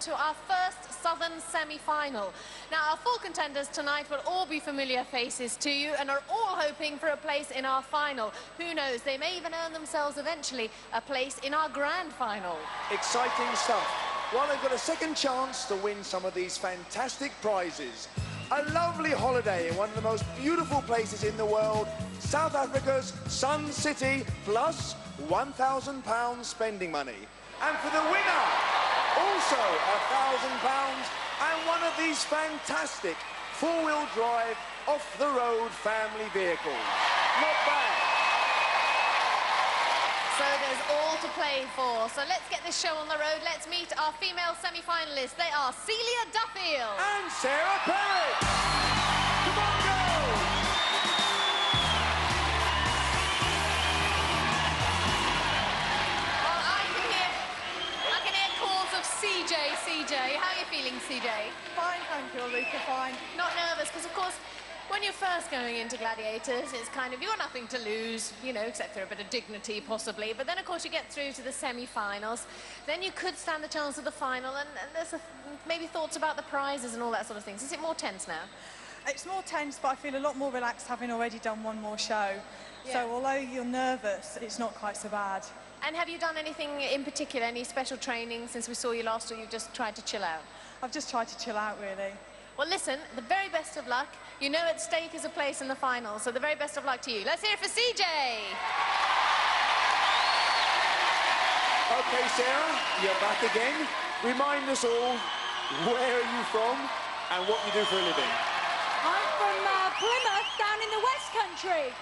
to our first Southern semi-final. Now, our full contenders tonight will all be familiar faces to you and are all hoping for a place in our final. Who knows, they may even earn themselves eventually a place in our grand final. Exciting stuff. Well, they've got a second chance to win some of these fantastic prizes. A lovely holiday in one of the most beautiful places in the world, South Africa's Sun City, plus £1,000 spending money. And for the winner, also £1,000 and one of these fantastic four-wheel drive, off-the-road family vehicles. Not bad. So there's all to play for. So let's get this show on the road. Let's meet our female semi-finalists. They are Celia Duffield. And Sarah Perrett. Come on, girls. Well, I can hear calls of CJ. How are you feeling, CJ? Fine, thank you, Ulrika, fine. Not nervous, because of course, when you're first going into Gladiators, it's kind of, you've got nothing to lose, you know, except for a bit of dignity, possibly. But then, of course, you get through to the semi-finals. Then you could stand the chance of the final, and there's maybe thoughts about the prizes and all that sort of things. Is it more tense now? It's more tense, but I feel a lot more relaxed having already done one more show. Yeah. So although you're nervous, it's not quite so bad. And have you done anything in particular, any special training since we saw you last, or you've just tried to chill out? I've just tried to chill out, really. Well, listen, the very best of luck. You know at stake is a place in the final, so the very best of luck to you. Let's hear it for CJ. OK, Sarah, you're back again. Remind us all, where are you from and what you do for a living? I'm from Plymouth, down in the West Country.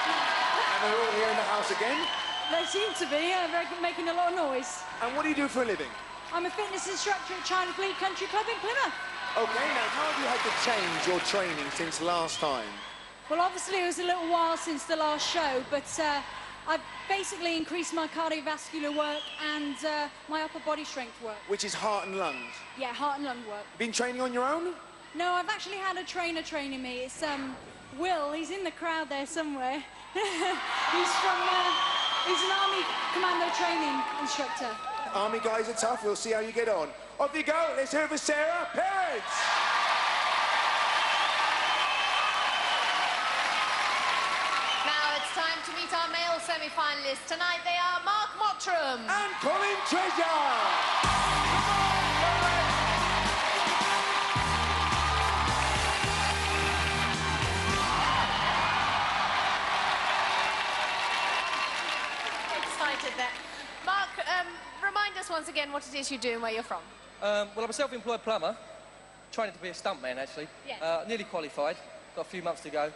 And they're all here in the house again? They seem to be, making a lot of noise. And what do you do for a living? I'm a fitness instructor at China Fleet Country Club in Plymouth. OK, now, how have you had to change your training since last time? Well, obviously, it was a little while since the last show, but I've basically increased my cardiovascular work and my upper body strength work. Which is heart and lungs? Yeah, heart and lung work. Been training on your own? No, I've actually had a trainer training me. It's Will. He's in the crowd there somewhere. He's an Army Commando training instructor. Army guys are tough. We'll see how you get on. Off you go. Let's hear it for Sarah Perrett. Now it's time to meet our male semi-finalists. Tonight they are Mottram. And Colin Treasure. Come on, Excited there. Mark, remind us once again what it is you do and where you're from. Well, I'm a self-employed plumber, training to be a stuntman, actually. Yes. Nearly qualified, got a few months to go.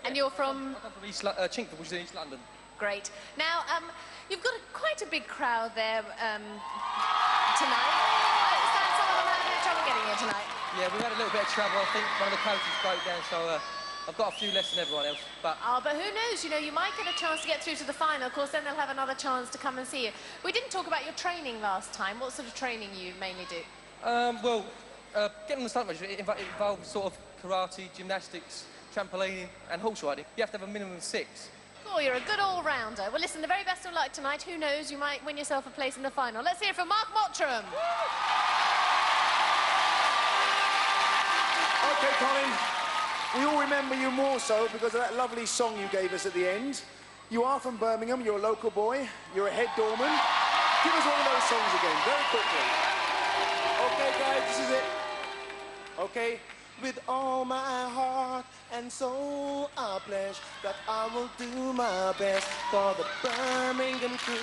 And you're from? I'm from Chingford, which is in East London. Great. Now, you've got quite a big crowd there tonight. I understand some of them had a bit of trouble getting here tonight. Yeah, we've had a little bit of trouble. I think one of the coaches broke down, so I've got a few less than everyone else. But who knows? You know, you might get a chance to get through to the final. Of course, then they'll have another chance to come and see you. We didn't talk about your training last time. What sort of training you mainly do? Well, getting on the stunt register, it involves sort of karate, gymnastics, trampolining and horse riding. You have to have a minimum of 6. Oh, you're a good all-rounder. Well, listen, the very best of luck tonight. Who knows? You might win yourself a place in the final. Let's hear it from Mottram. OK, Colin. We all remember you more so because of that lovely song you gave us at the end. You are from Birmingham, you're a local boy, you're a head doorman. Give us one of those songs again, very quickly. OK, guys, this is it. OK. With all my heart and soul I pledge that I will do my best for the Birmingham crew.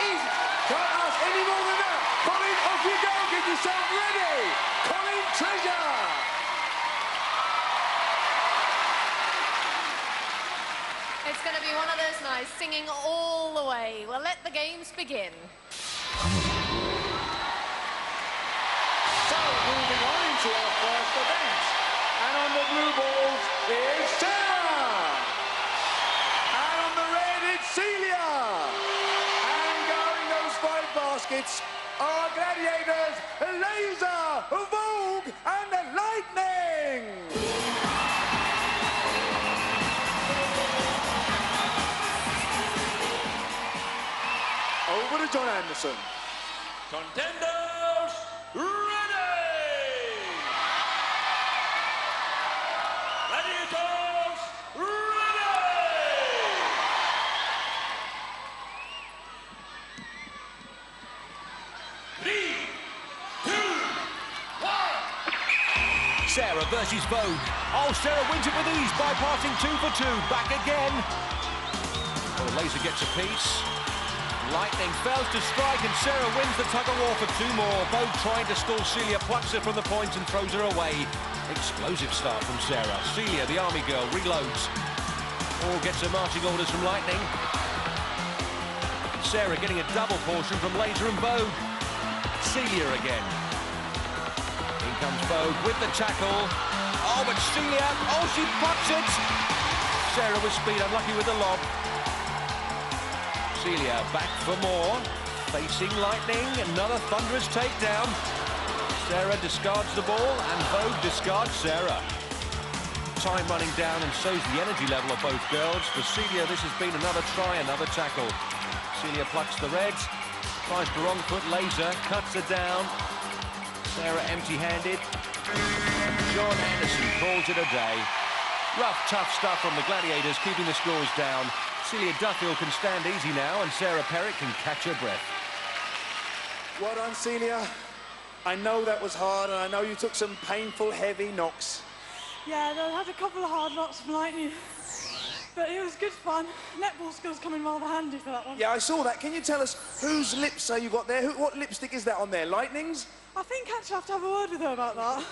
Easy. Can't ask any more than that. Colin, off you go. Get yourself ready. Colin Treasure. It's going to be one of those nights, singing all the way. Well, let the games begin. So, moving on into our first event. And on the blue balls is Sarah. And on the red it's Celia. And going those 5 baskets are Gladiators, Laser, Vogue and Lightning. Over to John Anderson. Contenders, ready! Gladiators, ready! 3, 2, 1. Sarah versus Vogue. Oh, Sarah wins it with ease, bypassing 2 for 2. Back again. Oh, Laser gets a piece. Lightning fails to strike, and Sarah wins the tug-of-war for 2 more. Vogue trying to stall Celia, plucks her from the points and throws her away. Explosive start from Sarah. Celia, the army girl, reloads. All gets her marching orders from Lightning. Sarah getting a double portion from Laser and Vogue. Celia again. In comes Vogue with the tackle. Oh, but Celia, oh, she puts it! Sarah with speed, unlucky with the lob. Celia back for more. Facing Lightning, another thunderous takedown. Sarah discards the ball, and Vogue discards Sarah. Time running down, and so's the energy level of both girls. For Celia, this has been another try, another tackle. Celia plucks the reds, tries the wrong foot, Laser, cuts her down. Sarah empty-handed. John Anderson calls it a day. Rough, tough stuff from the Gladiators, keeping the scores down. Celia Duffield can stand easy now, and Sarah Perrett can catch her breath. Well done, Celia. I know that was hard, and I know you took some painful, heavy knocks. Yeah, I had a couple of hard knocks from Lightning, but it was good fun. Netball skills come in rather handy for that one. Yeah, I saw that. Can you tell us whose lips you got there? What lipstick is that on there? Lightning's? I think actually I have to have a word with her about that.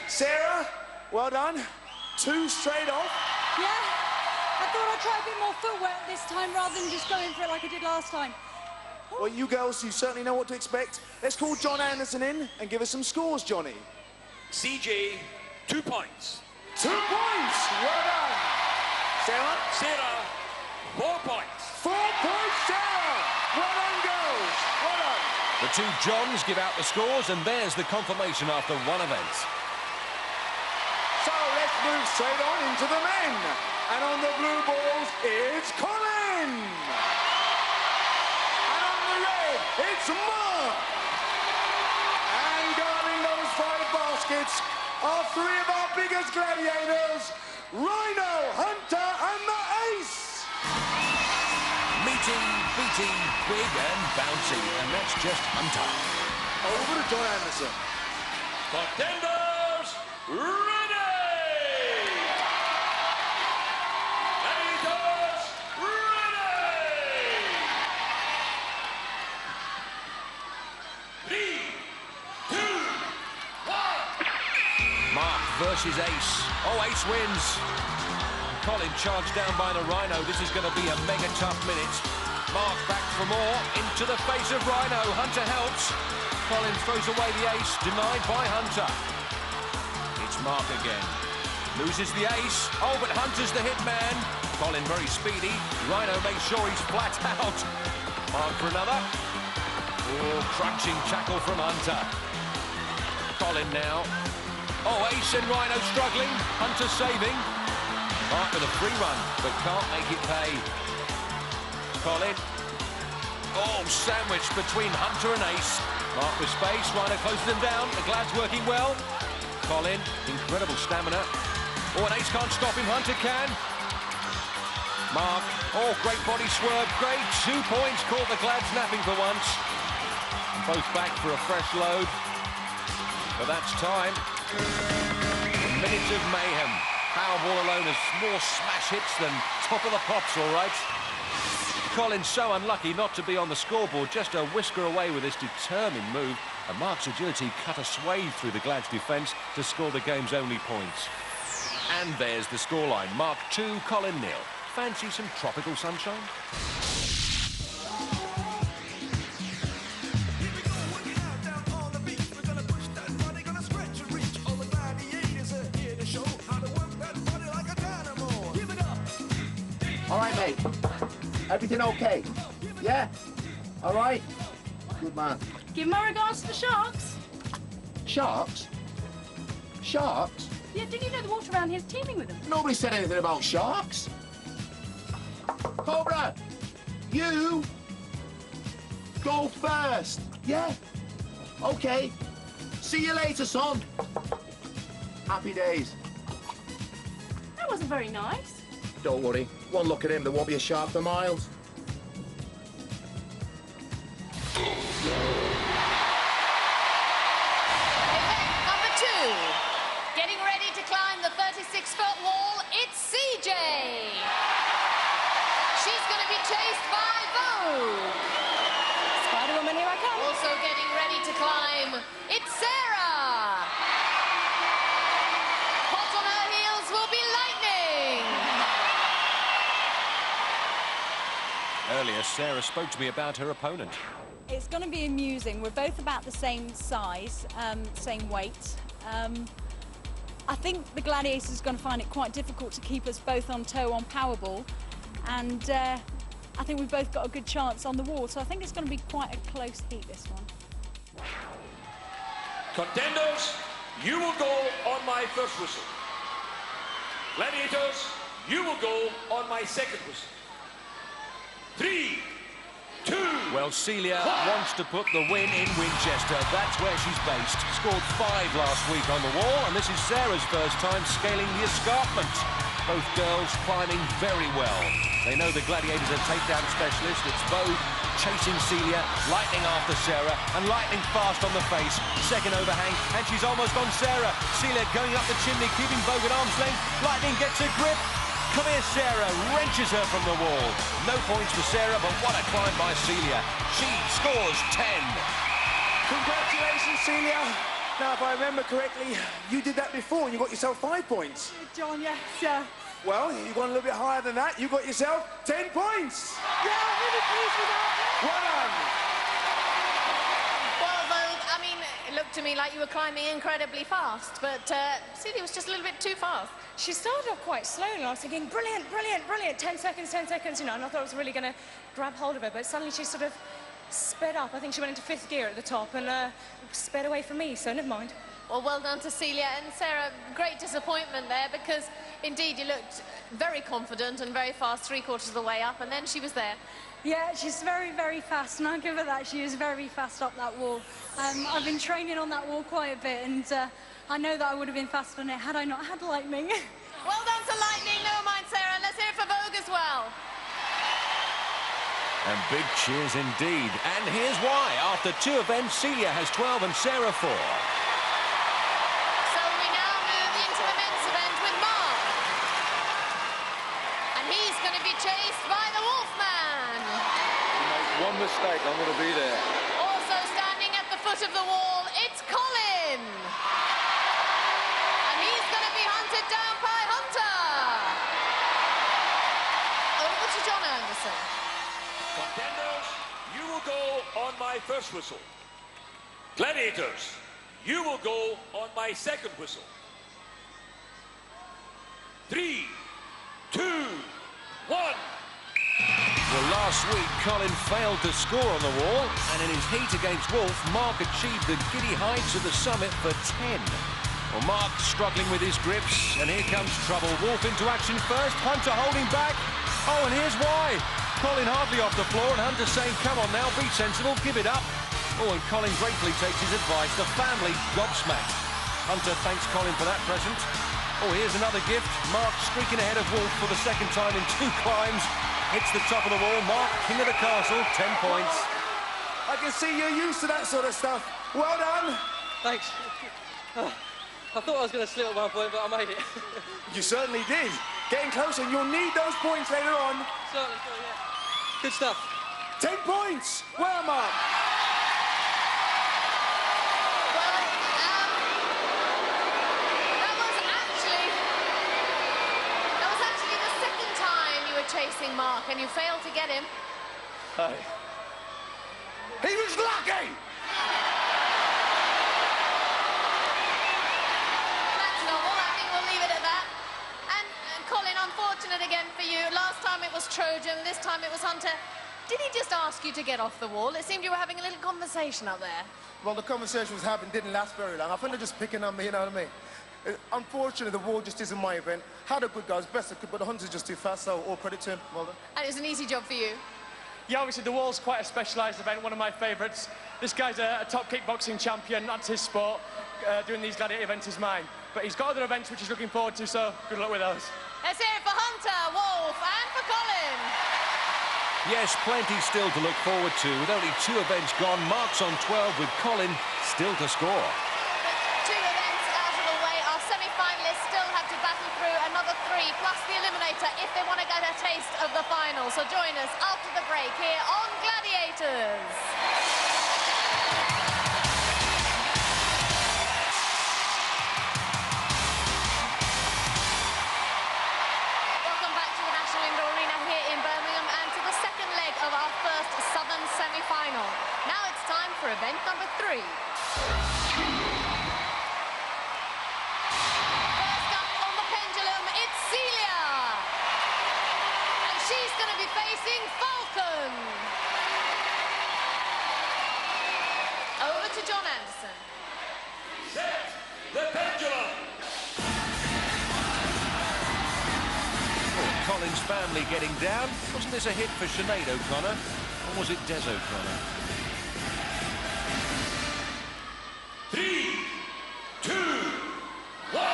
Sarah, well done. 2 straight off. Yeah, I thought I'd try a bit more footwork this time rather than just going for it like I did last time. Well, you girls, you certainly know what to expect. Let's call John Anderson in and give us some scores, Johnny. CJ, 2 points. 2 points! Well done. Sarah? Sarah, 4 points. 4 points, Sarah! Well done, girls. Well done. The 2 Johns give out the scores, and there's the confirmation after 1 event. So let's move straight on into the men. And on the blue balls, it's Colin. And on the red, it's Mark. And guarding those 5 baskets are 3 of our biggest gladiators, Rhino, Hunter, and the Ace. Meaty, beaty, big and bouncy, and that's just Hunter. Over to John Anderson. Contenders, ready! Gladiators, ready! 3, 2, 1. Mark versus Ace. Oh, Ace wins. Colin charged down by the Rhino. This is going to be a mega tough minute. Mark back for more. Into the face of Rhino. Hunter helps. Colin throws away the Ace. Denied by Hunter. It's Mark again. Loses the Ace. Oh, but Hunter's the hit man. Colin very speedy. Rhino makes sure he's flat out. Mark for another. Oh, crunching tackle from Hunter. Colin now. Oh, Ace and Rhino struggling. Hunter saving. Mark with a free run, but can't make it pay. Colin. Oh, sandwiched between Hunter and Ace. Mark with space. Rhino closes them down. The Glad's working well. Colin, incredible stamina. Oh, and Ace can't stop him. Hunter can. Mark. Oh, great body swerve. Great. 2 points. Caught the Glads napping for once. Both back for a fresh load. But that's time. Minutes of mayhem. Powerball alone has more smash hits than Top of the Pops, all right. Colin's so unlucky not to be on the scoreboard, just a whisker away with this determined move. And Mark's agility cut a swathe through the Glad's defence to score the game's only points. And there's the scoreline. Mark 2, Colin 0. Fancy some tropical sunshine? All right, mate. Everything okay? Yeah? All right? Good man. Give my regards to the Sharks. Sharks? Sharks? Yeah, didn't you know the water around here is teeming with them? Nobody said anything about sharks. Cobra, you Go first. Yeah? Okay. See you later, son. Happy days. That wasn't very nice. Don't worry. One look at him, there won't be a shark for miles. Event number 2. Getting ready to climb the 36-foot wall, it's CJ. She's going to be chased by Vogue. Spider-Woman, here I come. Also getting ready to climb, it's Sarah. Hot on her heels will be Lightning. Earlier, Sarah spoke to me about her opponent. It's going to be amusing. We're both about the same size, same weight. I think the Gladiators is going to find it quite difficult to keep us both on toe on Powerball, and I think we've both got a good chance on the wall, so I think it's going to be quite a close heat, this one. Contenders, you will go on my first whistle. Gladiators, you will go on my second whistle. 3, 2. Well, Celia wants to put the win in Winchester. That's where she's based. Scored 5 last week on the wall, and this is Sarah's first time scaling the escarpment. Both girls climbing very well. They know the Gladiators are takedown specialists. It's Vogue chasing Celia, Lightning after Sarah, and Lightning fast on the face. Second overhang, and she's almost on Sarah. Celia going up the chimney, keeping Vogue at arm's length. Lightning gets a grip. Come here, Sarah, wrenches her from the wall. No points for Sarah, but what a climb by Celia. She scores 10. Congratulations, Celia. Now, if I remember correctly, you did that before and you got yourself 5 points. John, yes, Well, you got a little bit higher than that. You got yourself 10 points. Yeah, I'm really pleased with that. Well done. Well, Vogue, I mean, it looked to me like you were climbing incredibly fast, but Celia was just a little bit too fast. She started off quite slowly, and I was thinking, brilliant, brilliant, brilliant, 10 seconds, 10 seconds, you know, and I thought I was really going to grab hold of her, but suddenly she sort of sped up. I think she went into 5th gear at the top and sped away from me, so never mind. Well, well done to Celia. And Sarah, great disappointment there, because indeed you looked very confident and very fast 3/4 of the way up, and then she was there. Yeah, she's very, very fast, and I'll give her that. She is very fast up that wall. I've been training on that wall quite a bit, and I know that I would have been faster on it had I not had Lightning. Well done to Lightning. Never mind, Sarah. And let's hear it for Vogue as well. And big cheers indeed. And here's why. After 2 events, Celia has 12 and Sarah 4. So we now move into the men's event with Mark. And he's going to be chased by the Wolfman. One mistake, I'm going to be there. Also standing at the foot of the wall, it's Colin. And he's going to be hunted down by Hunter. Over to John Anderson. Contenders, you will go on my first whistle. Gladiators, you will go on my second whistle. 3, 2, 1. Well, last week, Colin failed to score on the wall, and in his heat against Wolf, Mark achieved the giddy heights of the summit for 10. Well, Mark struggling with his grips, and here comes trouble. Wolf into action first, Hunter holding back. Oh, and here's why. Colin hardly off the floor, and Hunter saying, come on now, be sensible, give it up. Oh, and Colin gratefully takes his advice. The family gobsmacked. Hunter thanks Colin for that present. Oh, here's another gift. Mark streaking ahead of Wolf for the second time in 2 climbs. Hits the top of the wall. Mark, king of the castle, 10 points. I can see you're used to that sort of stuff. Well done. Thanks. I thought I was going to slip at one point, but I made it. You certainly did. Getting closer, and you'll need those points later on. Certainly, yeah. Good stuff. 10 points. Well, Mark. That was actually the second time you were chasing Mark, and you failed to get him. Hey. He was lucky. That's normal. I think we'll leave it at that. And Colin, unfortunate again for you. Last time it was Trojan, this time it was Hunter. Did he just ask you to get off the wall? It seemed you were having a little conversation up there. Well, the conversation was happening, didn't last very long. I think they're just picking on me, you know what I mean? Unfortunately, the wall just isn't my event. Had a good guy, as best I could, but the Hunter's just too fast, so all credit to him. Well done. And it was an easy job for you. Yeah, obviously the wall's quite a specialised event, one of my favourites. This guy's a top kickboxing champion, that's his sport. Doing these gladiator events is mine. But he's got other events which he's looking forward to, so good luck with those. Let's hear it for Hunter, Wolf, and for Colin. Yes, plenty still to look forward to. With only 2 events gone, Mark's on 12 with Colin still to score. 2 events out of the way. Our semi-finalists still have to battle through another 3, plus the eliminator, if they want to get a taste of the final. So join us after the break here on Gladiators. Welcome back to the National Indoor Arena here in Birmingham and to the second leg of our first Southern semi-final. Now it's time for event number 3. Celia, and she's going to be facing Falcon. Over to John Anderson. Set the pendulum. Oh, Colin's family getting down. Wasn't this a hit for Sinead O'Connor, or was it Des O'Connor? 3, 2, 1.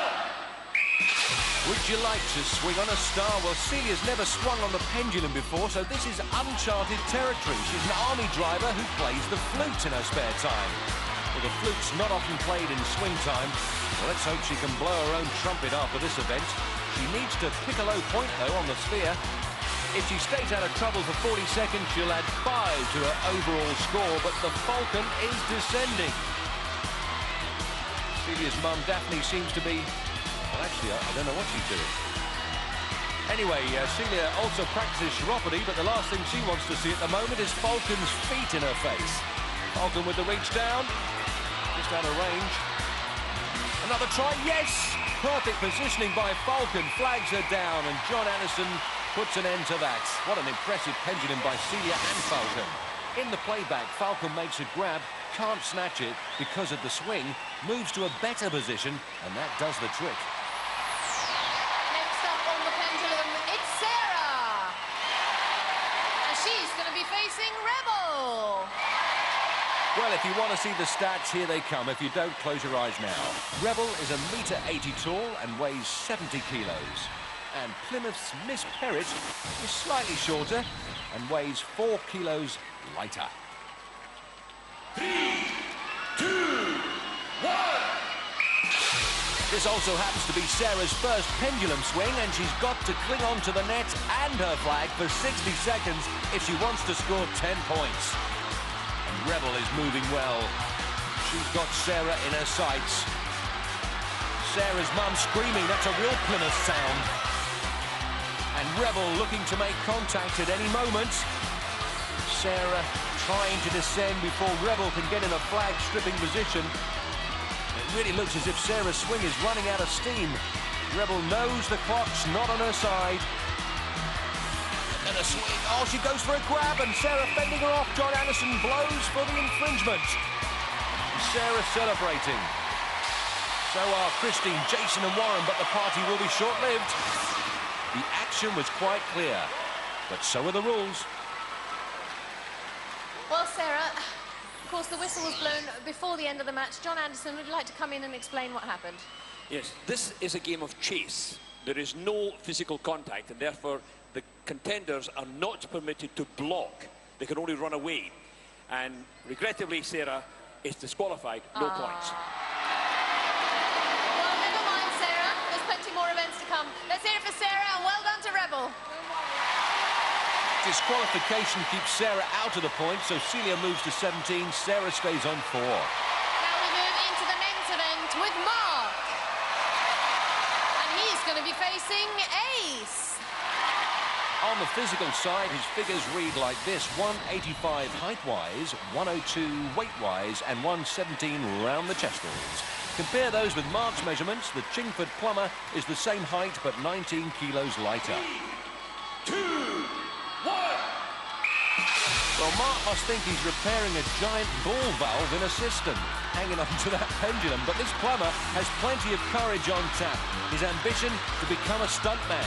Would you like to swing on a star? Well, Celia's never swung on the pendulum before, so this is uncharted territory. She's an army driver who plays the flute in her spare time. Well, the flute's not often played in swing time. Well, let's hope she can blow her own trumpet after this event. She needs to pick a low point, though, on the sphere. If she stays out of trouble for 40 seconds, she'll add 5 to her overall score, but the Falcon is descending. Celia's mum, Daphne, seems to be... Well, actually, I don't know what she's doing. Anyway, Celia also practices chiropody, but the last thing she wants to see at the moment is Falcon's feet in her face. Falcon with the reach down, just out of range. Another try, yes! Perfect positioning by Falcon, flags her down, and John Anderson puts an end to that. What an impressive pendulum by Celia and Falcon. In the playback, Falcon makes a grab, can't snatch it because of the swing, moves to a better position, and that does the trick. Facing Rebel. Well, if you want to see the stats, here they come. If you don't, close your eyes now. Rebel is 1.80 m tall and weighs 70 kilos. And Plymouth's Miss Perrett is slightly shorter and weighs 4 kilos lighter. 3, 2, 1. This also happens to be Sarah's first pendulum swing, and she's got to cling on to the net and her flag for 60 seconds if she wants to score 10 points. And Rebel is moving well. She's got Sarah in her sights. Sarah's mum screaming, that's a real Plymouth sound. And Rebel looking to make contact at any moment. Sarah trying to descend before Rebel can get in a flag-stripping position. It really looks as if Sarah's swing is running out of steam. Rebel knows the clock's not on her side. And a swing. Oh, she goes for a grab, and Sarah fending her off. John Anderson blows for the infringement. And Sarah celebrating. So are Christine, Jason and Warren, but the party will be short-lived. The action was quite clear, but so are the rules. Well, Sarah, of course, the whistle was blown before the end of the match. John Anderson, would you like to come in and explain what happened? Yes, this is a game of chase. There is no physical contact, and therefore the contenders are not permitted to block. They can only run away. And regrettably, Sarah is disqualified, no points. Well, never mind, Sarah. There's plenty more events to come. Let's hear it for Sarah, and well done to Rebel. Disqualification keeps Sarah out of the point, so Celia moves to 17, Sarah stays on 4. Now we move into the men's event with Mark. And he's going to be facing Ace. On the physical side, his figures read like this: 185 height-wise, 102 weight-wise, and 117 round the chest-walls. Compare those with Mark's measurements. The Chingford Plumber is the same height, but 19 kilos lighter. 3, 2, 1. Well, Mark must think he's repairing a giant ball valve in a cistern, hanging on to that pendulum. But this plumber has plenty of courage on tap. His ambition to become a stuntman.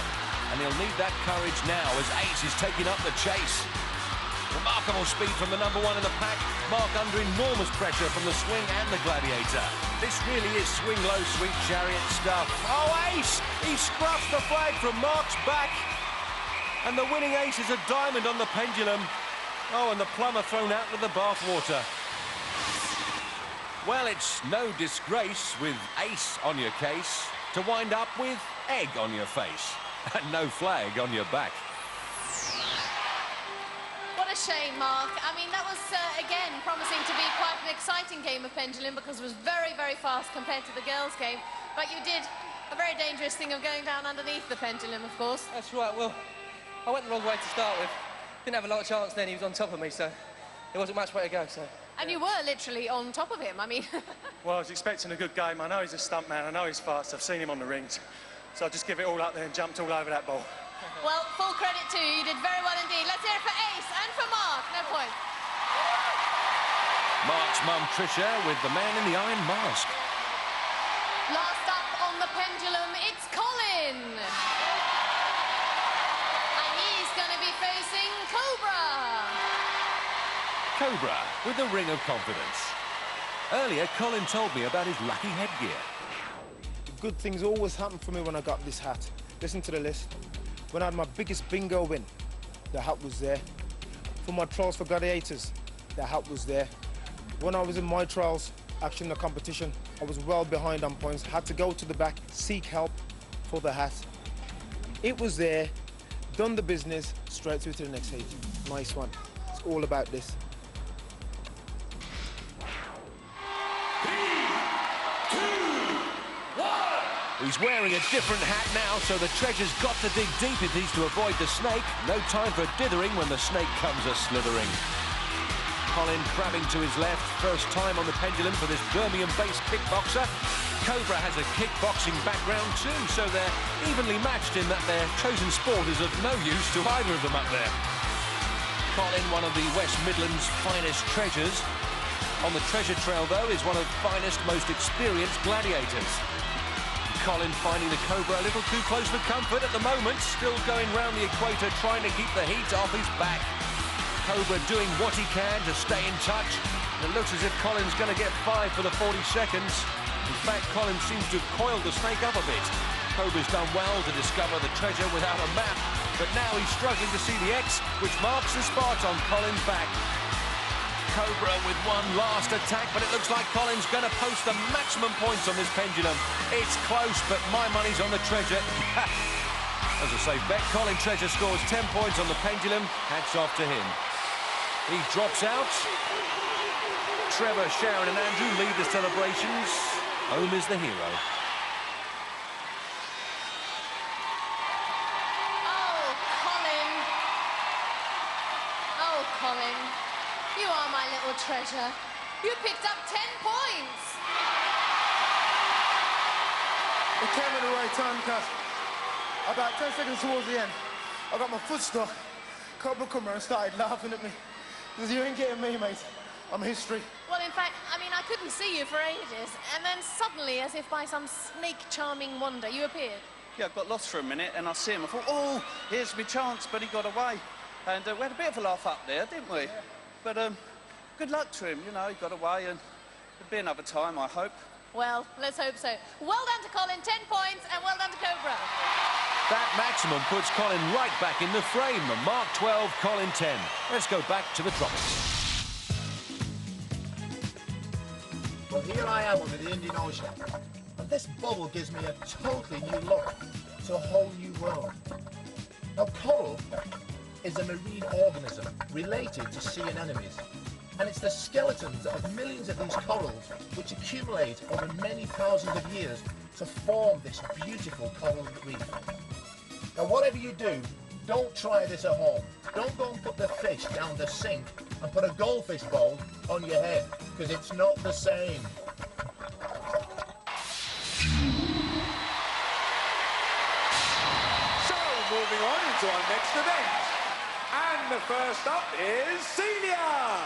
And he'll need that courage now as Ace is taking up the chase. Remarkable speed from the number one in the pack. Mark under enormous pressure from the swing and the Gladiator. This really is swing low, sweet chariot stuff. Oh, ace! He scruffs the flag from Mark's back. And the winning ace is a diamond on the pendulum. Oh, and the Plumber thrown out with the bathwater. Well, it's no disgrace with ace on your case to wind up with egg on your face and no flag on your back. What a shame, Mark. I mean, that was, again, promising to be quite an exciting game of pendulum because it was very, very fast compared to the girls' game. But you did a very dangerous thing of going down underneath the pendulum, of course. That's right. Well, I went the wrong way to start with. Didn't have a lot of chance then. He was on top of me, so there wasn't much way to go, so... And you were literally on top of him, I mean... Well, I was expecting a good game. I know he's a stuntman. I know he's fast. I've seen him on the rings. So I just give it all up there and jumped all over that ball. Well, full credit to you. You did very well indeed. Let's hear it for Ace and for Mark. No point. Mark's mum, Tricia, with the man in the iron mask. Last up on the pendulum, it's Colin. And he's going to be facing Cobra. Cobra with the ring of confidence. Earlier, Colin told me about his lucky headgear. Good things always happen for me when I got this hat. Listen to the list. When I had my biggest bingo win, the hat was there. For my trials for Gladiators, the hat was there. When I was in my trials, actually in the competition, I was well behind on points, had to go to the back, seek help for the hat. It was there, done the business, straight through to the next heat. Nice one. It's all about this. He's wearing a different hat now, so the Treasure's got to dig deep if he's to avoid the snake. No time for dithering when the snake comes a-slithering. Colin crabbing to his left, first time on the pendulum for this Birmingham-based kickboxer. Cobra has a kickboxing background too, so they're evenly matched in that their chosen sport is of no use to either of them up there. Colin, one of the West Midlands' finest treasures. On the treasure trail, though, is one of the finest, most experienced gladiators. Colin finding the Cobra a little too close for comfort at the moment, still going round the equator trying to keep the heat off his back. Cobra doing what he can to stay in touch. And it looks as if Colin's going to get 5 for the 40 seconds. In fact, Colin seems to have coiled the snake up a bit. Cobra's done well to discover the treasure without a map, but now he's struggling to see the X, which marks the spot on Colin's back. Cobra with one last attack, but it looks like Colin's going to post the maximum points on this pendulum. It's close, but my money's on the treasure. As a safe bet, Colin Treasure scores 10 points on the pendulum. Hats off to him. He drops out. Trevor, Sharon and Andrew lead the celebrations. Home is the hero. Oh, Colin. Oh, Colin. You are my little treasure. You picked up 10 points. It came at the right time because about 10 seconds towards the end, I got my foot stuck. Cobra come around and started laughing at me. He says, "You ain't getting me, mate. I'm history." Well, in fact, I mean, I couldn't see you for ages, and then suddenly, as if by some snake charming wonder, you appeared. Yeah, I got lost for a minute, and I see him. I thought, oh, here's my chance, but he got away. And we had a bit of a laugh up there, didn't we? Yeah. But good luck to him, you know, he got away, and there'll be another time, I hope. Well, let's hope so. Well done to Colin, 10 points, and well done to Cobra. That maximum puts Colin right back in the frame. Mark 12, Colin 10. Let's go back to the tropics. Well, here I am under the Indian Ocean, and this bubble gives me a totally new look to a whole new world. Now, coral is a marine organism related to sea anemones, and it's the skeletons of millions of these corals which accumulate over many thousands of years to form this beautiful coral reef. Now, whatever you do, don't try this at home. Don't go and put the fish down the sink and put a goldfish bowl on your head, because it's not the same. So, moving on into our next event. And the first up is Celia.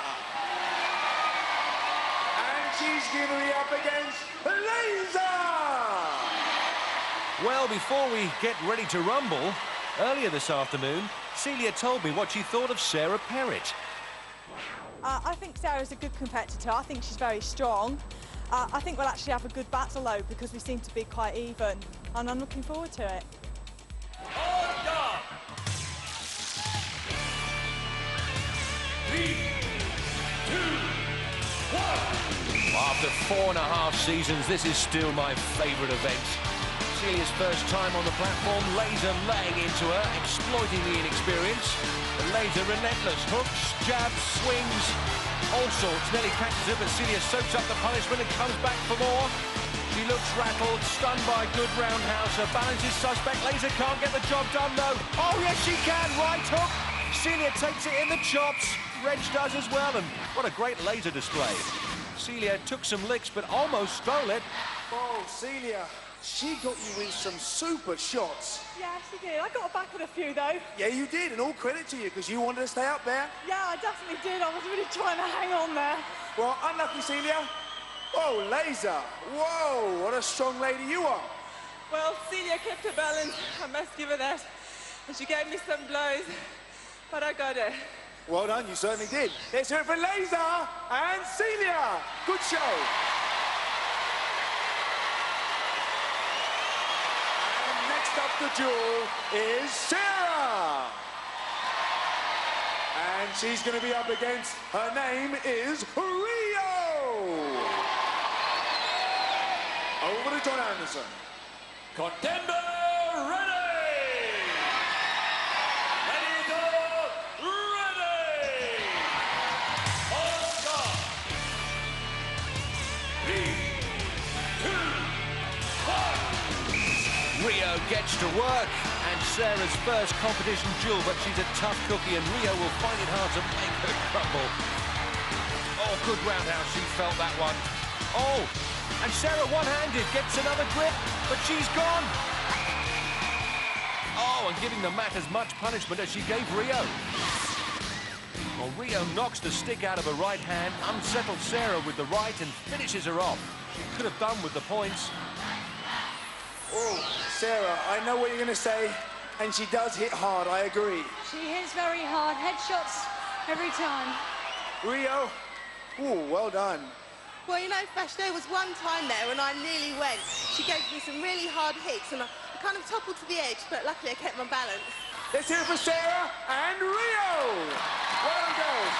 And she's going to be up against Laser. Well, before we get ready to rumble, earlier this afternoon, Celia told me what she thought of Sarah Perrett. I think Sarah's a good competitor. I think she's very strong. I think we'll actually have a good battle, though, because we seem to be quite even, and I'm looking forward to it. After 4.5 seasons, this is still my favourite event. Celia's first time on the platform, Laser laying into her, exploiting the inexperience. The Laser relentless, hooks, jabs, swings, all sorts. Nearly catches her, but Celia soaks up the punishment and comes back for more. She looks rattled, stunned by a good roundhouse. Her balance is suspect. Laser can't get the job done, though. Oh, yes, she can. Right hook. Celia takes it in the chops. Reg does as well, and what a great laser display. Celia took some licks, but almost stole it. Oh, Celia, she got you with some super shots. Yeah, she did. I got her back with a few, though. Yeah, you did, and all credit to you, because you wanted to stay up there. Yeah, I definitely did. I was really trying to hang on there. Well, unlucky, Celia. Whoa, Laser. Whoa, what a strong lady you are. Well, Celia kept her balance, I must give her that. And she gave me some blows, but I got her. Well done, you certainly did. Let's hear it for Laser and Celia. Good show. And next up the duel is Sarah. And she's going to be up against, her name is Rio. Over to John Anderson. Contender ready! Ready, go! Ready! On start! 3, 2, 1! Rio gets to work, and Sarah's first competition duel, but she's a tough cookie, and Rio will find it hard to make her crumble. Oh, good roundhouse, she felt that one. Oh, and Sarah one-handed gets another grip, but she's gone. Oh, and giving the mat as much punishment as she gave Rio. Well, Rio knocks the stick out of her right hand, unsettles Sarah with the right, and finishes her off. She could have done with the points. Oh, Sarah, I know what you're going to say, and she does hit hard, I agree. She hits very hard, headshots every time. Rio, oh, well done. Well, you know, Fresh, there was one time there when I nearly went. She gave me some really hard hits, and I kind of toppled to the edge, but luckily I kept my balance. Let's hear it for Sarah and Rio. Well done, girls.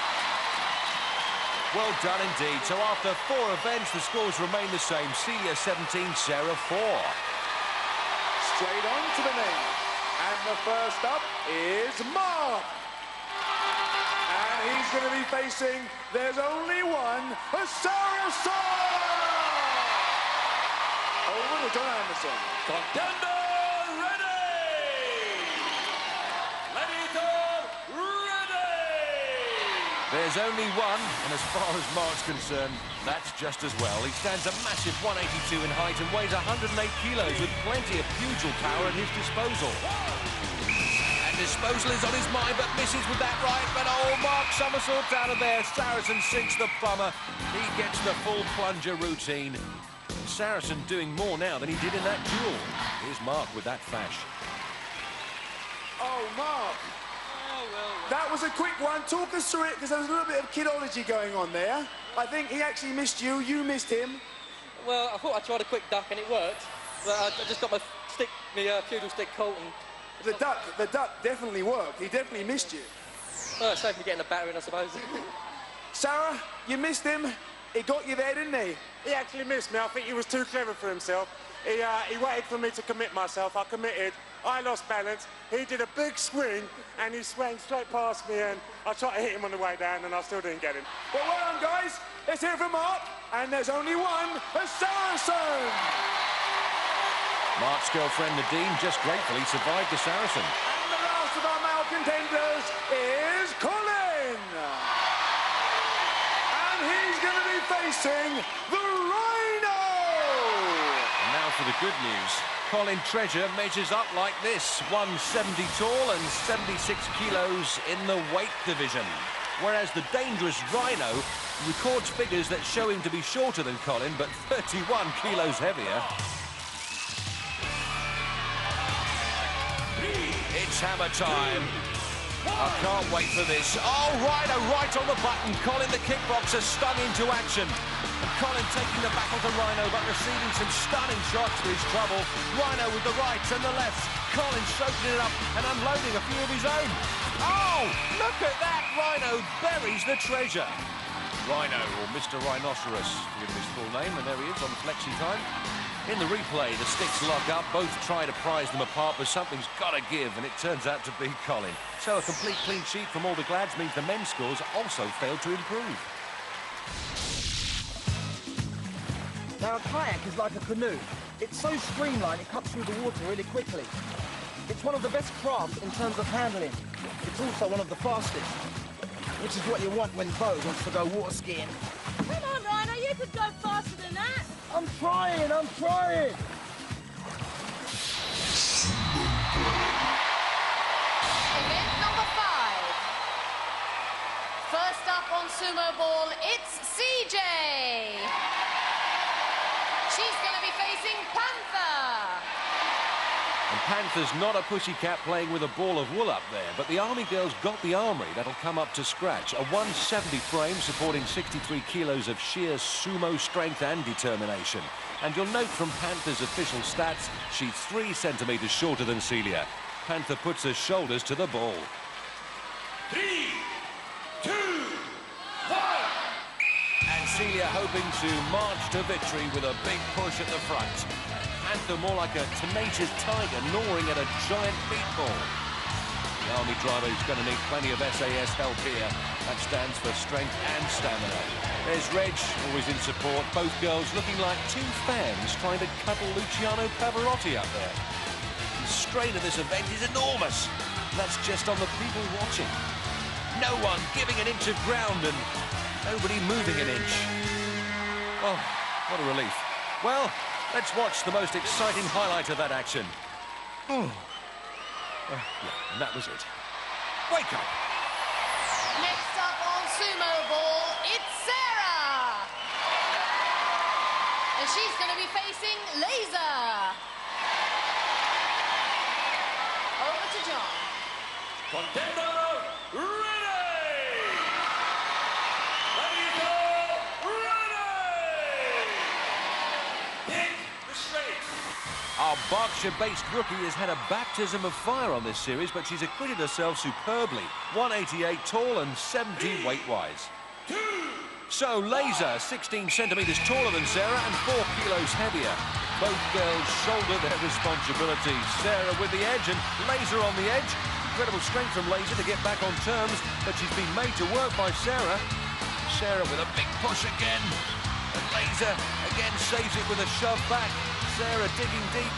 Well done indeed. So after 4 events, the scores remain the same. Celia 17, Sarah 4. Straight on to the name. And the first up is Mark. And he's going to be facing, there's only one, Sarah Over to John Anderson. Contender ready! Ready, go! Ready! There's only one, and as far as Mark's concerned, that's just as well. He stands a massive 182 in height and weighs 108 kilos with plenty of pugil power at his disposal. And disposal is on his mind, but misses with that right. But oh, Mark somersaults out of there. Saracen sinks the Plumber. He gets the full plunger routine. Saracen doing more now than he did in that duel. Here's Mark with that fash. Oh, Mark. That was a quick one. Talk us through it, because there was a little bit of kidology going on there. I think he actually missed you. You missed him. Well, I thought I tried a quick duck and it worked. But I just got my stick, my pugil stick caught and... The duck definitely worked. He definitely missed you. Well, it saved me getting a battering, I suppose. Sarah, you missed him. He got you there, didn't he? He actually missed me. I think he was too clever for himself. He waited for me to commit myself. I committed. I lost balance. He did a big swing, and he swung straight past me, and I tried to hit him on the way down, and I still didn't get him. Well done, guys. Let's hear it from Mark. And there's only one, Saracen. Mark's girlfriend Nadine just gratefully survived the Saracen. And the last of our male contenders is Colin. And he's going to be facing the Rhino. And now for the good news. Colin Treasure measures up like this, 170 tall and 76 kilos in the weight division. Whereas the dangerous Rhino records figures that show him to be shorter than Colin, but 31 kilos heavier. It's hammer time. I can't wait for this. Oh, Rhino right on the button. Colin, the kickboxer, stung into action. And Colin taking the battle to Rhino, but receiving some stunning shots for his trouble. Rhino with the rights and the lefts. Colin soaking it up and unloading a few of his own. Oh, look at that. Rhino buries the treasure. Rhino, or Mr. Rhinoceros, to give him his full name, and there he is on flexi time. In the replay, the sticks lock up, both try to prise them apart, but something's got to give, and it turns out to be Colin. So a complete clean sheet from all the Glads means the men's scores also failed to improve. Now, a kayak is like a canoe. It's so streamlined, it cuts through the water really quickly. It's one of the best crafts in terms of handling. It's also one of the fastest, which is what you want when Bo wants to go water skiing. Come on, Rhino, you could go faster than that. I'm trying. Event number 5. First up on Sumo Ball, it's CJ. She's going to be facing Panther. And Panther's not a pussycat playing with a ball of wool up there, but the Army girls got the armoury that'll come up to scratch. A 170 frame supporting 63 kilos of sheer sumo strength and determination. And you'll note from Panther's official stats, she's 3 centimetres shorter than Celia. Panther puts her shoulders to the ball. 3, 2, 1. And Celia hoping to march to victory with a big push at the front. Panther more like a tenacious tiger gnawing at a giant meatball. The Army driver is going to need plenty of SAS help here. That stands for strength and stamina. There's Reg, always in support. Both girls looking like 2 fans trying to cuddle Luciano Pavarotti up there. The strain of this event is enormous. That's just on the people watching. No one giving an inch of ground and nobody moving an inch. Oh, what a relief. Well, let's watch the most exciting highlight of that action. Oh. Yeah, and that was it. Wake up! Next up on Sumo Ball, it's Sarah. And she's going to be facing Laser. Over to John. Contender ready! Ready to go, ready! Pick the straight. Our Berkshire-based rookie has had a baptism of fire on this series, but she's acquitted herself superbly. 188 tall and 70 weight-wise. So Laser, 16 centimetres taller than Sarah and 4 kilos heavier. Both girls shoulder their responsibility. Sarah with the edge and Laser on the edge. Incredible strength from Laser to get back on terms, but she's been made to work by Sarah. Sarah with a big push again. And Laser again saves it with a shove back. Sarah digging deep.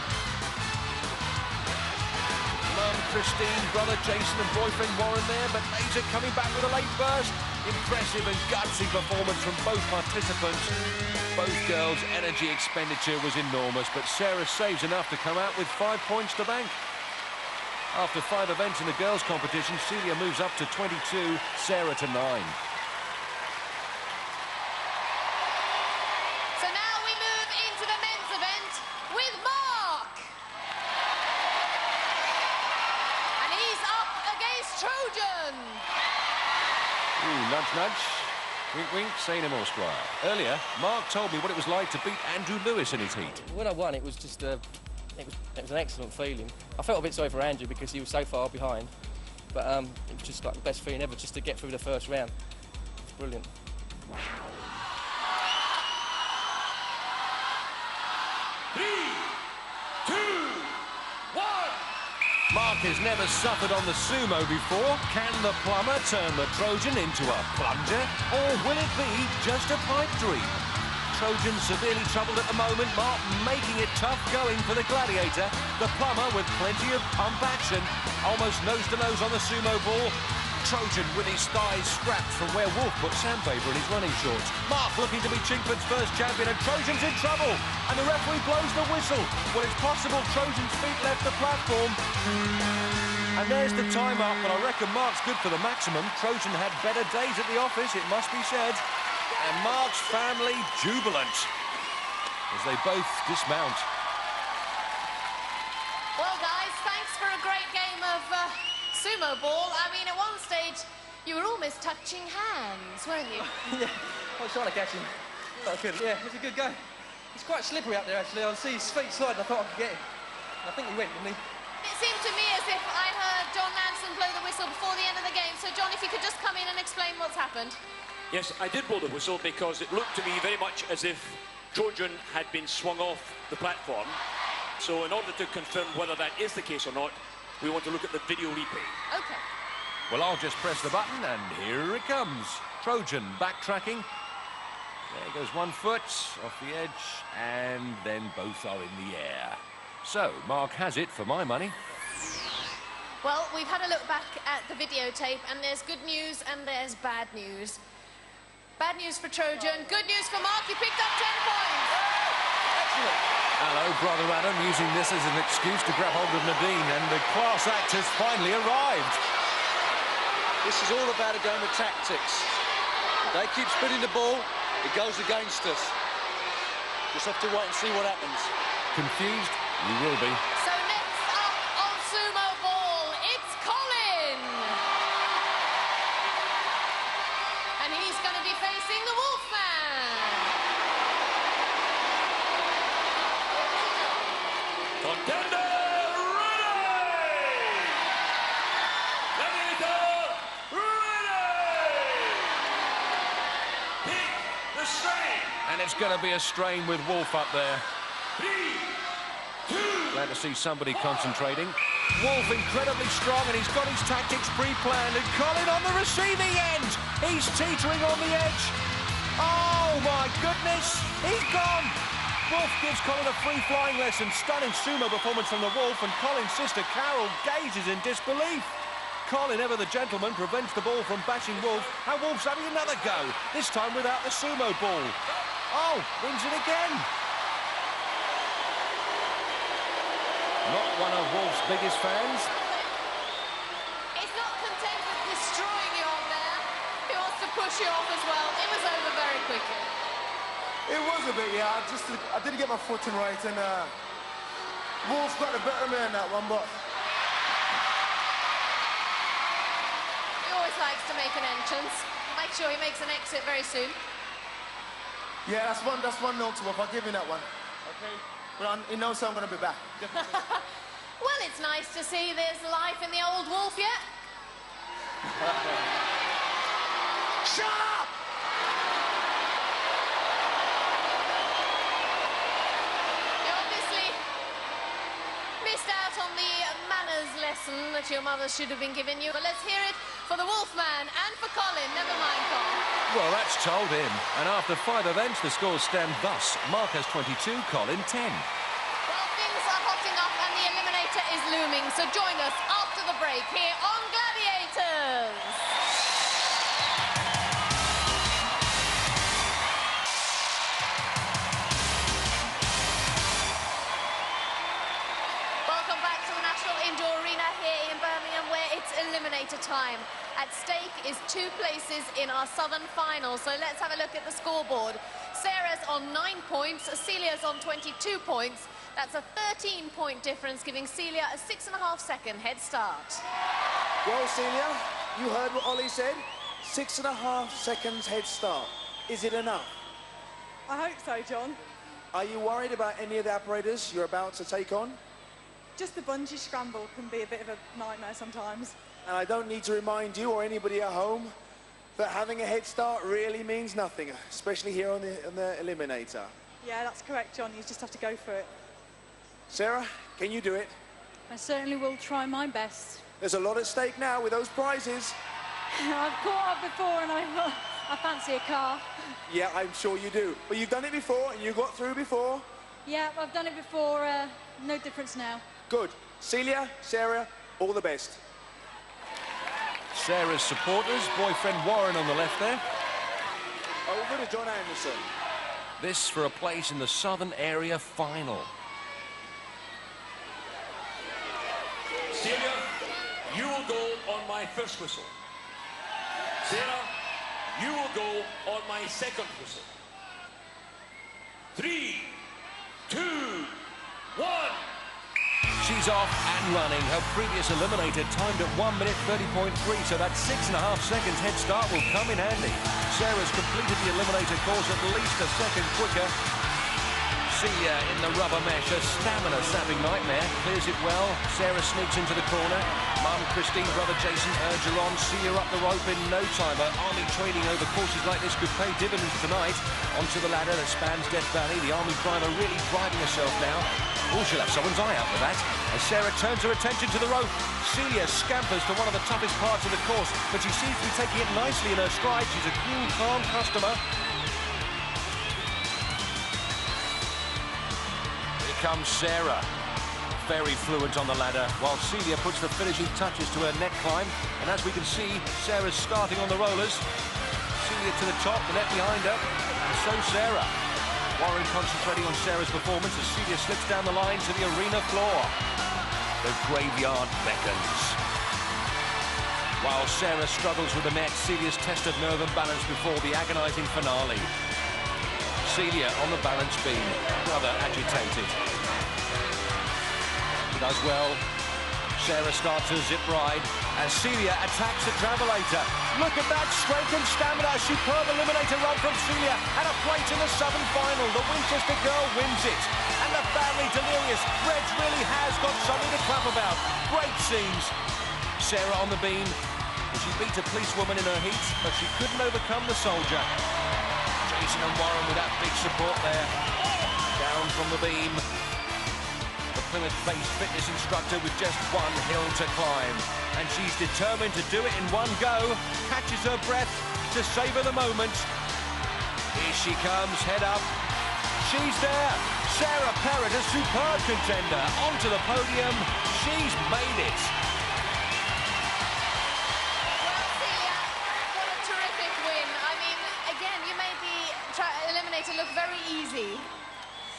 Mum Christine, brother Jason and boyfriend Warren there, but Laser coming back with a late burst. Impressive and gutsy performance from both participants. Both girls' energy expenditure was enormous, but Sarah saves enough to come out with 5 points to bank. After 5 events in the girls' competition, Celia moves up to 22, Sarah to 9. So now we move into the men's event with Mark. And he's up against Trojan. Ooh, nudge, nudge. Wink, wink, say no more, Squire. Earlier, Mark told me what it was like to beat Andrew Lewis in his heat. When I won, it was just it was an excellent feeling. I felt a bit sorry for Andrew because he was so far behind, but it was just like the best feeling ever just to get through the first round. It's brilliant. Mark has never suffered on the sumo before. Can the Plumber turn the Trojan into a plunger? Or will it be just a pipe dream? Trojan severely troubled at the moment. Mark making it tough going for the Gladiator. The Plumber with plenty of pump action. Almost nose to nose on the sumo ball. Trojan with his thighs scrapped from where Wolf put sandpaper in his running shorts. Mark looking to be Chingford's first champion, and Trojan's in trouble. And the referee blows the whistle. Well, it's possible Trojan's feet left the platform. And there's the time up, but I reckon Mark's good for the maximum. Trojan had better days at the office, it must be said. And Mark's family jubilant as they both dismount. Well, guys, thanks for a great game of sumo ball. I mean, at one stage, you were almost touching hands, weren't you? Yeah, I was trying to catch him. But I couldn't. Yeah, it was a good go. It's quite slippery up there, actually. I see his feet slide, and I thought I could get him. And I think he went, didn't he? It seemed to me as if I heard John Nansen blow the whistle before the end of the game. So, John, if you could just come in and explain what's happened. Yes, I did blow the whistle because it looked to me very much as if Trojan had been swung off the platform. So in order to confirm whether that is the case or not, we want to look at the video replay. OK. Well, I'll just press the button, and here it comes. Trojan backtracking. There goes one foot off the edge, and then both are in the air. So, Mark has it for my money. Well, we've had a look back at the videotape, and there's good news and there's bad news. Bad news for Trojan, good news for Mark, he picked up 10 points. Excellent. Hello, Brother Adam, using this as an excuse to grab hold of Nadine, and the class act has finally arrived. This is all about a game of tactics. They keep spinning the ball, it goes against us. Just have to wait and see what happens. Confused? You will be. So next up on sumo ball, it's Colin. And he's going to be facing the Wolfman. Contender ready! Gladiator ready! Pick the strain. And it's going to be a strain with Wolf up there. 3, 2, Glad to see somebody concentrating. Wolf incredibly strong, and he's got his tactics pre-planned, and Colin on the receiving end. He's teetering on the edge. Oh my goodness, he's gone. Wolf gives Colin a free flying lesson. Stunning sumo performance from the Wolf, and Colin's sister Carol gazes in disbelief. Colin, ever the gentleman, prevents the ball from bashing Wolf, and Wolf's having another go, this time without the sumo ball. Oh, wins it again. Not one of Wolf's biggest fans. He's not content with destroying you on there. He wants to push you off as well. It was over very quickly. It was a bit, yeah. I didn't get my footing right, and Wolf got the better of me on that one, but He always likes to make an entrance. Make sure he makes an exit very soon. yeah, that's 1-0 to Wolf. I'll give you that one. Okay. But he knows I'm going to be back. Well, it's nice to see there's life in the old Wolf yet. shut up! You obviously missed out on the manners lesson that your mother should have been giving you. But let's hear it for the Wolfman and for Colin. Never mind, Colin. Well, that's told him. And after 5 events, the scores stand thus. Mark has 22, Colin 10. Well, things are hotting up and the eliminator is looming. So join us after the break here on Gladiators. Welcome back to the National Indoor Arena here in Birmingham, where it's eliminator time. At stake is 2 places in our Southern final. So let's have a look at the scoreboard. Sarah's on 9 points, Celia's on 22 points. That's a 13-point difference, giving Celia a 6.5-second head start. Well, Celia, you heard what Ollie said. 6.5 seconds head start. Is it enough? I hope so, John. Are you worried about any of the operators you're about to take on? Just the bungee scramble can be a bit of a nightmare sometimes. And I don't need to remind you or anybody at home that having a head start really means nothing, especially here on the eliminator. Yeah, that's correct, John. You just have to go for it. Sarah, can you do it? I certainly will try my best. There's a lot at stake now with those prizes. I've caught up before and I fancy a car. Yeah, I'm sure you do. But you've done it before and you got through before. Yeah, I've done it before. No difference now. Good. Celia, Sarah, all the best. Sarah's supporters, boyfriend Warren on the left there. Over to John Anderson. This for a place in the Southern Area Final. Celia, you will go on my first whistle. Sarah, you will go on my second whistle. 3, 2, 1. She's off and running. Her previous eliminator timed at 1 minute 30.3, so that 6.5 seconds head start will come in handy. Sarah's completed the eliminator course at least a second quicker. Celia in the rubber mesh, a stamina-sapping nightmare, clears it well. Sarah sneaks into the corner. Mum Christine, brother Jason urge her on. Celia up the rope in no time. Her army training over courses like this could pay dividends tonight. Onto the ladder that spans Death Valley. The army driver really driving herself now. Oh, she'll have someone's eye out for that. As Sarah turns her attention to the rope, Celia scampers to one of the toughest parts of the course, but she seems to be taking it nicely in her stride. She's a cool, calm customer. Comes Sarah, very fluent on the ladder, while Celia puts the finishing touches to her neck climb. And as we can see, Sarah's starting on the rollers. Celia to the top, the net behind her, and so Sarah. Warren concentrating on Sarah's performance as Celia slips down the line to the arena floor. The graveyard beckons. While Sarah struggles with the net, Celia's tested nerve and balance before the agonising finale. Celia on the balance beam, rather agitated. She does well. Sarah starts her zip ride as Celia attacks the travelator. Look at that strength and stamina. A superb eliminator run from Celia and a place in the Southern final. The Winchester girl wins it. And the family delirious. Reg really has got something to clap about. Great scenes. Sarah on the beam. She beat a policewoman in her heat, but she couldn't overcome the soldier. Jason and Warren with that big support there. Down from the beam. The Plymouth-based fitness instructor with just one hill to climb. And she's determined to do it in one go. Catches her breath to savour the moment. Here she comes, head up. She's there. Sarah Perrett, a superb contender. Onto the podium. She's made it. Eliminator look very easy.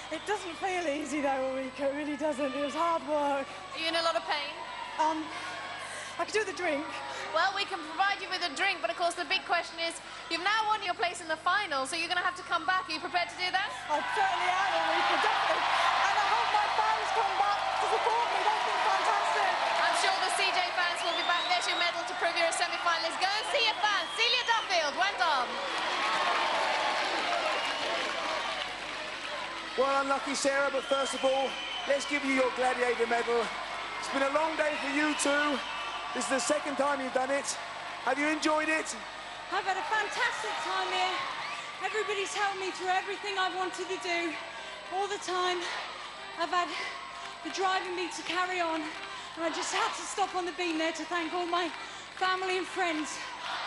It doesn't feel easy though, Ulrika, it really doesn't. It was hard work. Are you in a lot of pain? I could do the drink. Well, we can provide you with a drink, but of course the big question is, you've now won your place in the final, so you're going to have to come back. Are you prepared to do that? I certainly am, Ulrika, definitely. And I hope my fans come back to support me. They've been fantastic. I'm sure the CJ fans will be back. There's your medal to prove you're a semi-finalist. Go and see your fans. Celia Duffield went on. Well, unlucky, Sarah, but first of all, let's give you your Gladiator medal. It's been a long day for you two. This is the second time you've done it. Have you enjoyed it? I've had a fantastic time here. Everybody's helped me through everything I've wanted to do all the time. I've had the driving me to carry on, and I just had to stop on the beam there to thank all my family and friends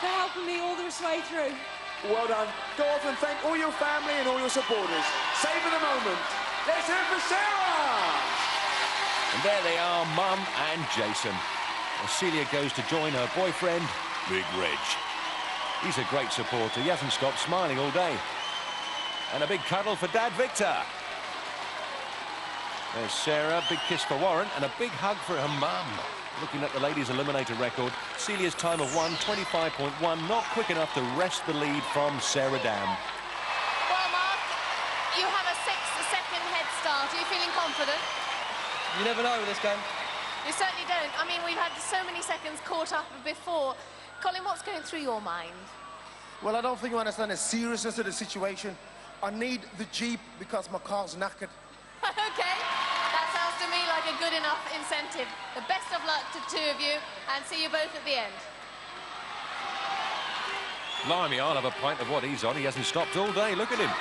for helping me all this way through. Well done. Go off and thank all your family and all your supporters. Savour the moment. Let's hear it for Sarah! And there they are, Mum and Jason. As Celia goes to join her boyfriend, Big Reg. He's a great supporter. He hasn't stopped smiling all day. And a big cuddle for Dad Victor. There's Sarah, big kiss for Warren, and a big hug for her mum. Looking at the ladies' eliminator record, Celia's time of 1:25.1, not quick enough to wrest the lead from Sarah Dam. Well, Mark, you have a 6-second head start. Are you feeling confident? You never know with this game. You certainly don't. I mean, we've had so many seconds caught up before. Colin, what's going through your mind? Well, I don't think you understand the seriousness of the situation. I need the Jeep because my car's knackered. OK. That sounds to me like a good enough incentive. The best of luck to two of you, and see you both at the end. Blimey, I'll have a pint of what he's on. He hasn't stopped all day. Look at him.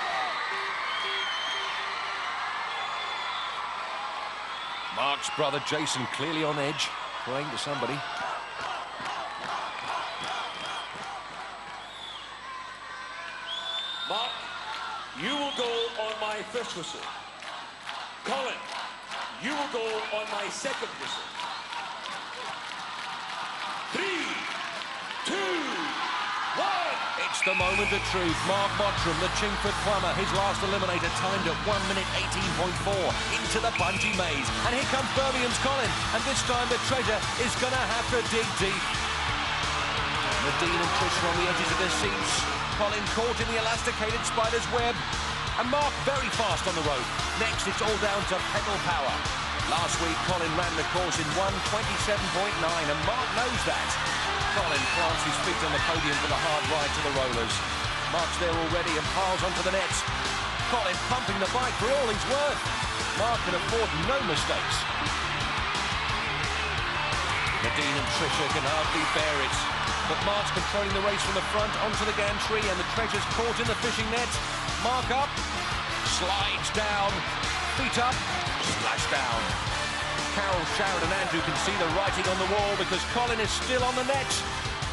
Mark's brother Jason clearly on edge, praying to somebody. Mark, you will go on my first whistle. Colin, you will go on my second whistle. 3, 2, 1. It's the moment of truth. Mark Mottram, the Chingford Plumber, his last eliminator timed at 1 minute 18.4 into the bungee maze. And here comes Birmingham's Colin, and this time the treasure is going to have to dig deep. Nadine and Chris are on the edges of their seats. Colin caught in the elasticated spider's web. And Mark very fast on the rope. Next, it's all down to pedal power. Last week, Colin ran the course in 1:27.9, and Mark knows that. Colin plants his feet on the podium for the hard ride to the rollers. Mark's there already and piles onto the nets. Colin pumping the bike for all he's worth. Mark can afford no mistakes. Nadine and Tricia can hardly bear it. But Mark's controlling the race from the front onto the gantry, and the Treasure's caught in the fishing net. Mark up, slides down, feet up, splash down. Carol, Sharon and Andrew can see the writing on the wall because Colin is still on the net.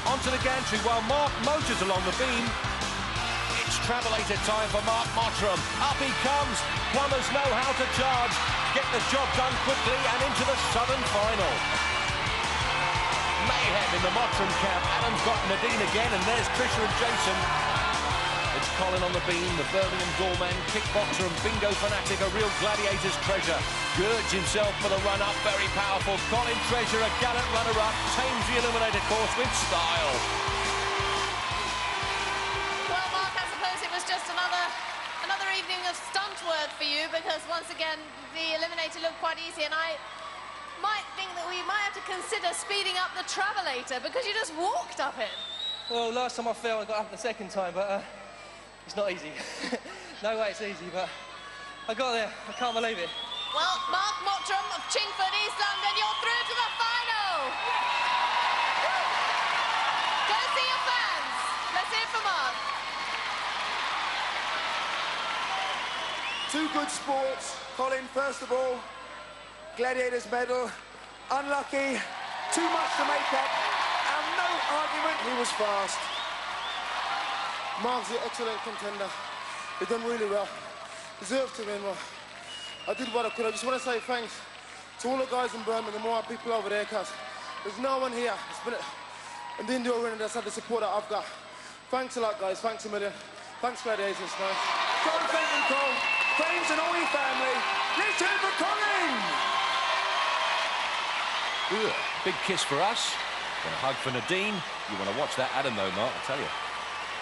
Onto the gantry while Mark motors along the beam. It's travelator time for Mark Mottram. Up he comes. Plumbers know how to charge. Get the job done quickly and into the southern final. Mayhem in the Mottram camp. Adam's got Nadine again, and there's Tricia and Jason. It's Colin on the beam, the Birmingham doorman, kickboxer and bingo fanatic, a real Gladiators treasure. Girds himself for the run-up, very powerful. Colin Treasure, a gallant runner-up, tames the eliminator course with style. Well, Mark, I suppose it was just another evening of stunt work for you, because once again, the eliminator looked quite easy, and I might think that we might have to consider speeding up the travelator, because you just walked up it. Well, last time I fell, I got up the second time, but it's not easy. No way it's easy, but I got there. I can't believe it. Well, Mark Mottram of Chingford, East London, you're through to the final! Go see your fans. Let's hear it for Mark. Two good sports. Colin, first of all, Gladiators medal. Unlucky, too much to make up, and no argument, he was fast. Mark's an excellent contender. He done really well. Deserved to win. Well, I did what I could. I just want to say thanks to all the guys in Birmingham, the more people over there, because there's no one here. It's been and didn't do a win, that's had the support that I've got. Thanks a lot, guys. Thanks a million. Thanks, Gladiators. Nice. Go and thank them, Cole. Friends and all your family. Let's hear it for Colin. Ugh, big kiss for us. And a hug for Nadine. You want to watch that Adam, though, Mark, I tell you.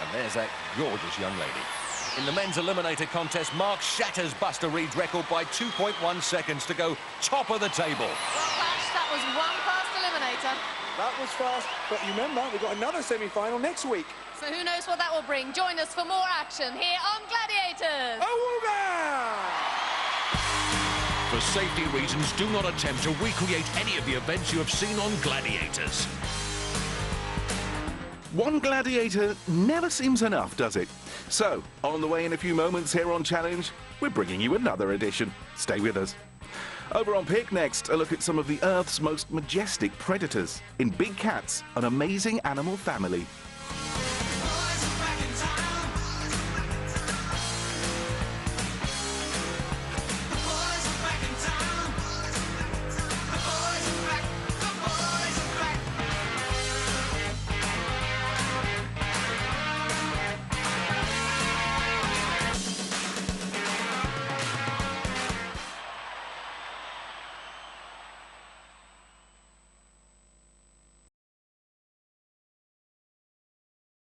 And there's that gorgeous young lady. In the men's eliminator contest, Mark shatters Buster Reed's record by 2.1 seconds to go top of the table. Well, Bash, that was one fast eliminator. That was fast, but you remember, we've got another semi-final next week. So who knows what that will bring. Join us for more action here on Gladiators. For safety reasons, do not attempt to recreate any of the events you have seen on Gladiators. One Gladiator never seems enough, does it? So, on the way in a few moments here on Challenge, we're bringing you another edition. Stay with us. Over on Pick next, a look at some of the Earth's most majestic predators. In Big Cats, an amazing animal family.